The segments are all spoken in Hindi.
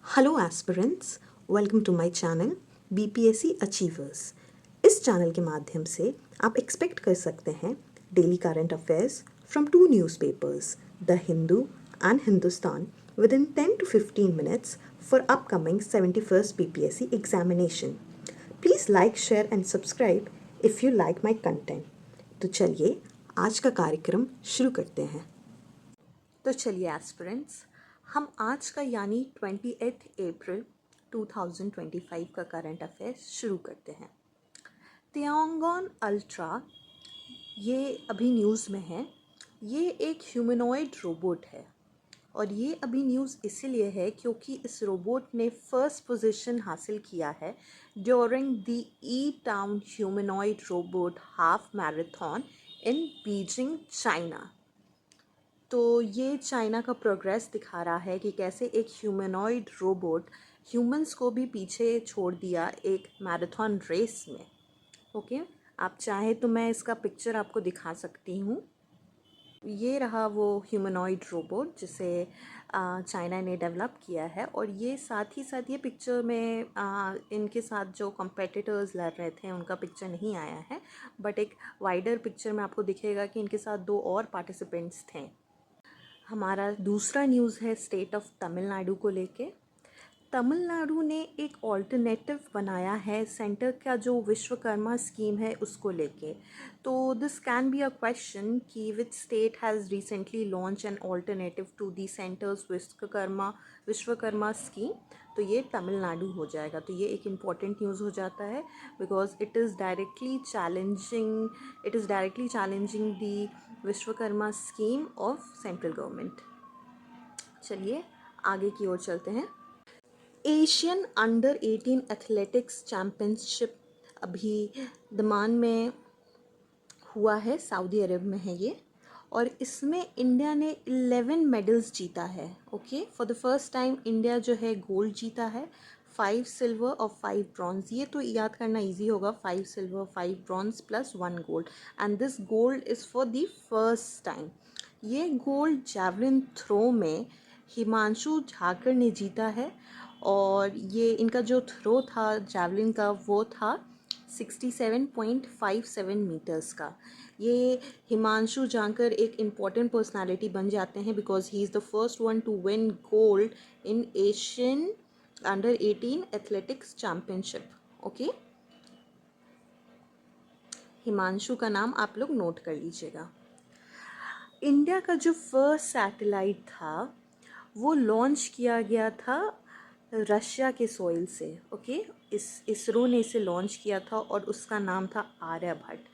Hello aspirants, welcome to my channel BPSC achievers. इस चैनल के माध्यम से आप एक्सपेक्ट कर सकते हैं daily current affairs from two newspapers, the Hindu and Hindustan, within 10 to 15 minutes for upcoming 71st BPSC examination. Please like, share and subscribe if you like my content. तो चलिए आज का कार्यक्रम शुरू करते हैं। तो चलिए एस्पिरेंट्स, हम आज का यानी 28 अप्रैल 2025 का करंट अफेयर्स शुरू करते हैं। तियांगोन अल्ट्रा ये अभी न्यूज़ में है। ये एक ह्यूमनॉइड रोबोट है और ये अभी न्यूज़ इसीलिए है क्योंकि इस रोबोट ने फर्स्ट पोजीशन हासिल किया है during the E town humanoid robot half marathon in Beijing, China. तो ये चाइना का प्रोग्रेस दिखा रहा है कि कैसे एक ह्यूमनॉइड रोबोट ह्यूमंस को भी पीछे छोड़ दिया एक मैराथन रेस में। ओके, आप चाहे तो मैं इसका पिक्चर आपको दिखा सकती हूँ। ये रहा वो ह्यूमनॉइड रोबोट जिसे चाइना ने डेवलप किया है। और ये साथ ही साथ ये पिक्चर में इनके साथ जो कॉम्पिटिटर्स लड़ रहे थे उनका पिक्चर नहीं आया है, बट एक वाइडर पिक्चर में आपको दिखेगा कि इनके साथ दो और पार्टिसिपेंट्स थे। हमारा दूसरा न्यूज़ है स्टेट ऑफ तमिलनाडु को लेके। तमिलनाडु ने एक ऑल्टरनेटिव बनाया है सेंटर का जो विश्वकर्मा स्कीम है उसको लेके। तो this can be a question कि which state has recently launch an alternative to the centre's Vishwakarma scheme. तो ये तमिलनाडु हो जाएगा। तो ये एक इम्पॉर्टेंट न्यूज़ हो जाता है because it is directly challenging the Vishwakarma scheme of central government. चलिए आगे की ओर चलते हैं। एशियन अंडर 18 एथलेटिक्स चैम्पियनशिप अभी दमान में हुआ है, सऊदी अरब में है ये। और इसमें इंडिया ने 11 मेडल्स जीता है। Okay, for the first time India जो है गोल्ड जीता है, 5 सिल्वर और 5 ब्रॉन्ज। ये तो याद करना इजी होगा, 5 silver 5 bronze plus 1 gold, and this gold is for the first time. ये गोल्ड जैवलिन थ्रो में हिमांशु झाकर ने जीता है। और ये इनका जो थ्रो था जैवलिन का वो था 67.57 मीटर्स का। ये हिमांशु झाकर एक इम्पॉर्टेंट पर्सनालिटी बन जाते हैं because he is the first one two win gold in Asian under 18 athletics championship. Okay, Himanshu का नाम आप लोग नोट कर लीजिएगा। इंडिया का जो फर्स्ट सैटेलाइट था वो लॉन्च किया गया था रशिया के सोइल से। ओके, इसरो ने इसे लॉन्च किया था और उसका नाम था आर्यभट्ट।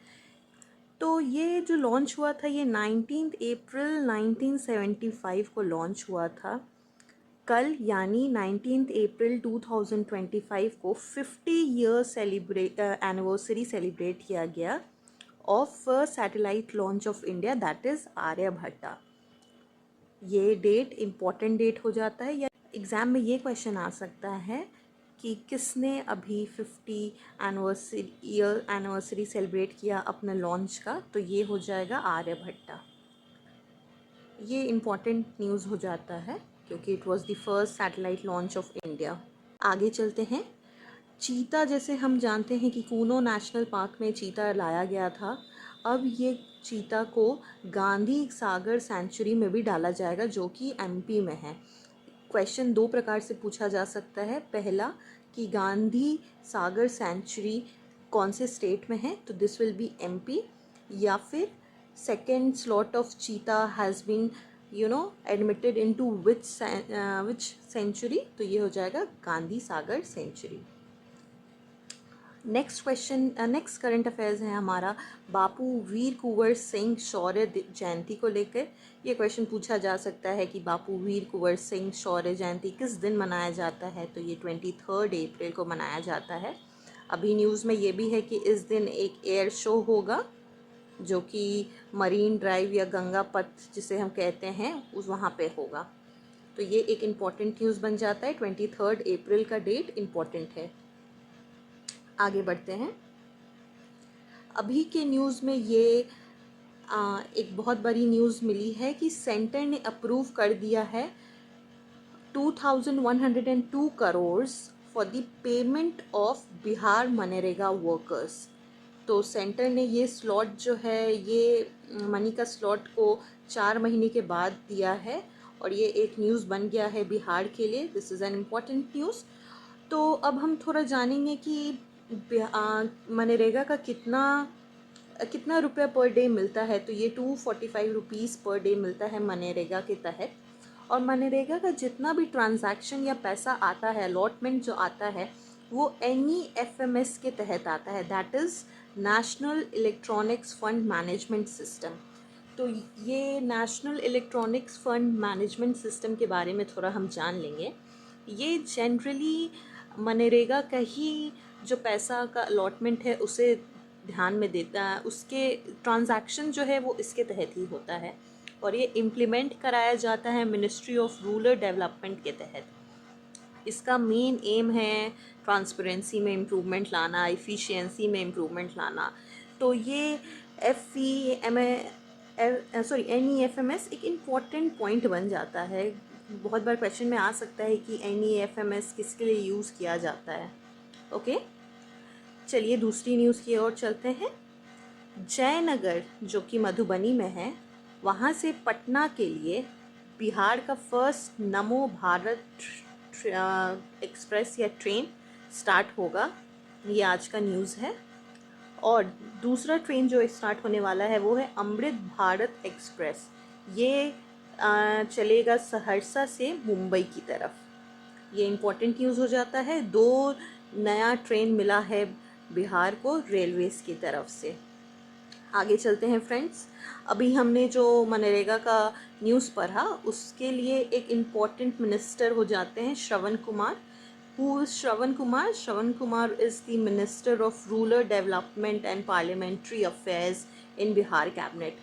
तो ये जो लॉन्च हुआ था ये 19 अप्रैल 1975 को लॉन्च हुआ था। कल यानी 19 अप्रैल 2025 को 50 ईयर एनिवर्सरी सेलिब्रेट किया गया of first satellite launch of India, that is Aryabhatta. ये डेट इम्पॉर्टेंट डेट हो जाता है। या एग्ज़ाम में ये क्वेश्चन आ सकता है कि किसने अभी 50 एनिवर्सरी सेलिब्रेट किया अपने लॉन्च का, तो ये हो जाएगा आर्यभट्टा। ये इम्पॉर्टेंट न्यूज़ हो जाता है क्योंकि it was the first satellite launch of India. आगे चलते हैं। चीता, जैसे हम जानते हैं कि कूनो नेशनल पार्क में चीता लाया गया था, अब ये चीता को गांधी सागर सेंचुरी में भी डाला जाएगा जो कि एमपी में है। क्वेश्चन दो प्रकार से पूछा जा सकता है। पहला कि गांधी सागर सेंचुरी कौन से स्टेट में है, तो दिस विल बी एमपी। या फिर second slot of cheetah has been admitted into which sanctuary, तो ये हो जाएगा Gandhi Sagar sanctuary. Next question, next current affairs है हमारा बापू वीर कुंवर सिंह शौर्य जयंती को लेकर। ये क्वेश्चन पूछा जा सकता है कि बापू वीर कुंवर सिंह शौर्य जयंती किस दिन मनाया जाता है, तो ये 23 अप्रैल को मनाया जाता है। अभी न्यूज़ में ये भी है कि इस दिन एक एयर शो होगा जो कि मरीन ड्राइव या गंगा पथ जिसे हम कहते हैं उस वहाँ पे होगा। तो ये एक इम्पॉर्टेंट न्यूज़ बन जाता है। 23 अप्रैल का डेट इम्पॉर्टेंट है। आगे बढ़ते हैं। अभी के न्यूज़ में ये एक बहुत बड़ी न्यूज़ मिली है कि सेंटर ने अप्रूव कर दिया है 2,102 crores for the payment of Bihar MNREGA workers. तो सेंटर ने ये स्लॉट जो है, ये मनी का स्लॉट को 4 महीने के बाद दिया है और ये एक न्यूज़ बन गया है बिहार के लिए। This is an important news. तो अब हम थोड़ा जानेंगे कि मनरेगा का कितना कितना रुपया पर डे मिलता है। तो ये 245 रुपीज़ पर डे मिलता है मनरेगा के तहत। और मनरेगा का जितना भी ट्रांजैक्शन या पैसा आता है, अलॉटमेंट जो आता है, वो NEFMS के तहत आता है, that is national electronics fund management system. तो ये national electronics fund management system के बारे में थोड़ा हम जान लेंगे। ये जनरली मनरेगा का ही जो पैसा का अलॉटमेंट है उसे ध्यान में देता है, उसके ट्रांजैक्शन जो है वो इसके तहत ही होता है और ये इम्प्लीमेंट कराया जाता है मिनिस्ट्री ऑफ रूरल डेवलपमेंट के तहत। इसका मेन एम है ट्रांसपेरेंसी में इम्प्रूवमेंट लाना, इफ़िशियंसी में इम्प्रूवमेंट लाना। तो ये NEFMS एक इम्पॉर्टेंट पॉइंट बन जाता है। बहुत बार क्वेश्चन में आ सकता है कि NEFMS किसके लिए यूज़ किया जाता है। ओके, चलिए दूसरी न्यूज़ की ओर चलते हैं। जयनगर जो कि मधुबनी में है, वहाँ से पटना के लिए बिहार का फर्स्ट नमो भारत एक्सप्रेस या ट्रेन स्टार्ट होगा। ये आज का न्यूज़ है। और दूसरा ट्रेन जो स्टार्ट होने वाला है वो है अमृत भारत एक्सप्रेस। ये चलेगा सहरसा से मुंबई की तरफ। ये इम्पोर्टेंट न्यूज़ हो जाता है। 2 नया ट्रेन मिला है बिहार को रेलवेज़ की तरफ से। आगे चलते हैं फ्रेंड्स। अभी हमने जो मनरेगा का न्यूज़ पढ़ा उसके लिए एक इम्पॉर्टेंट मिनिस्टर हो जाते हैं Shravan Kumar. Who is Shravan Kumar? Shravan Kumar is the minister of rural development and parliamentary affairs in Bihar cabinet.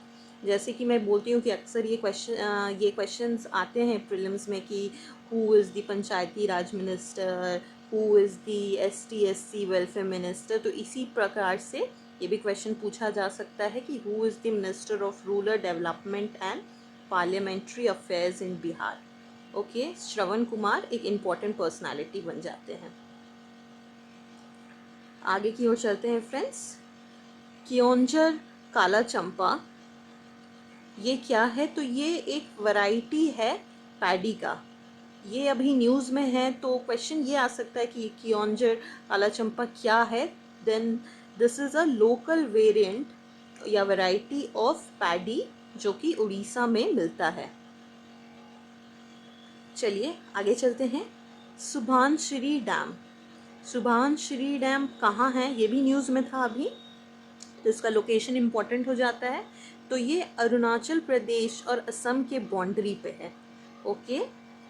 जैसे कि मैं बोलती हूँ कि अक्सर ये क्वेश्चंस आते हैं प्रीलिम्स में कि who is the Panchayati Raj minister, who is the ST/SC welfare minister. तो इसी प्रकार से ये भी क्वेश्चन पूछा जा सकता है कि who is the minister of rural development and parliamentary affairs in Bihar. Okay, Shravan Kumar एक इम्पॉर्टेंट पर्सनालिटी बन जाते हैं। आगे की ओर चलते हैं फ्रेंड्स। क्योंझर काला चंपा, ये क्या है? तो ये एक वैरायटी है पैडी का। ये अभी न्यूज़ में है तो क्वेश्चन ये आ सकता है कि क्योंझर काला चंपा क्या है। Then this is a local variant या वैरायटी ऑफ पैडी जो कि उड़ीसा में मिलता है। चलिए आगे चलते हैं। सुभानश्री डैम। सुभानश्री डैम कहाँ है? ये भी न्यूज़ में था अभी, तो इसका लोकेशन इम्पॉर्टेंट हो जाता है। तो ये अरुणाचल प्रदेश और असम के बाउंड्री पे है। ओके,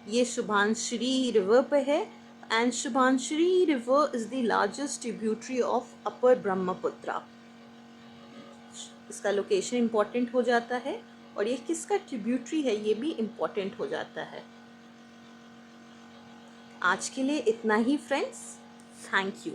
ये सुभानश्री रिवर पे है and Subansiri river is the largest tributary of upper Brahmaputra. इसका लोकेशन इम्पॉर्टेंट हो जाता है और ये किसका ट्रिब्यूटरी है ये भी इम्पॉर्टेंट हो जाता है। आज के लिए इतना ही फ्रेंड्स, थैंक यू।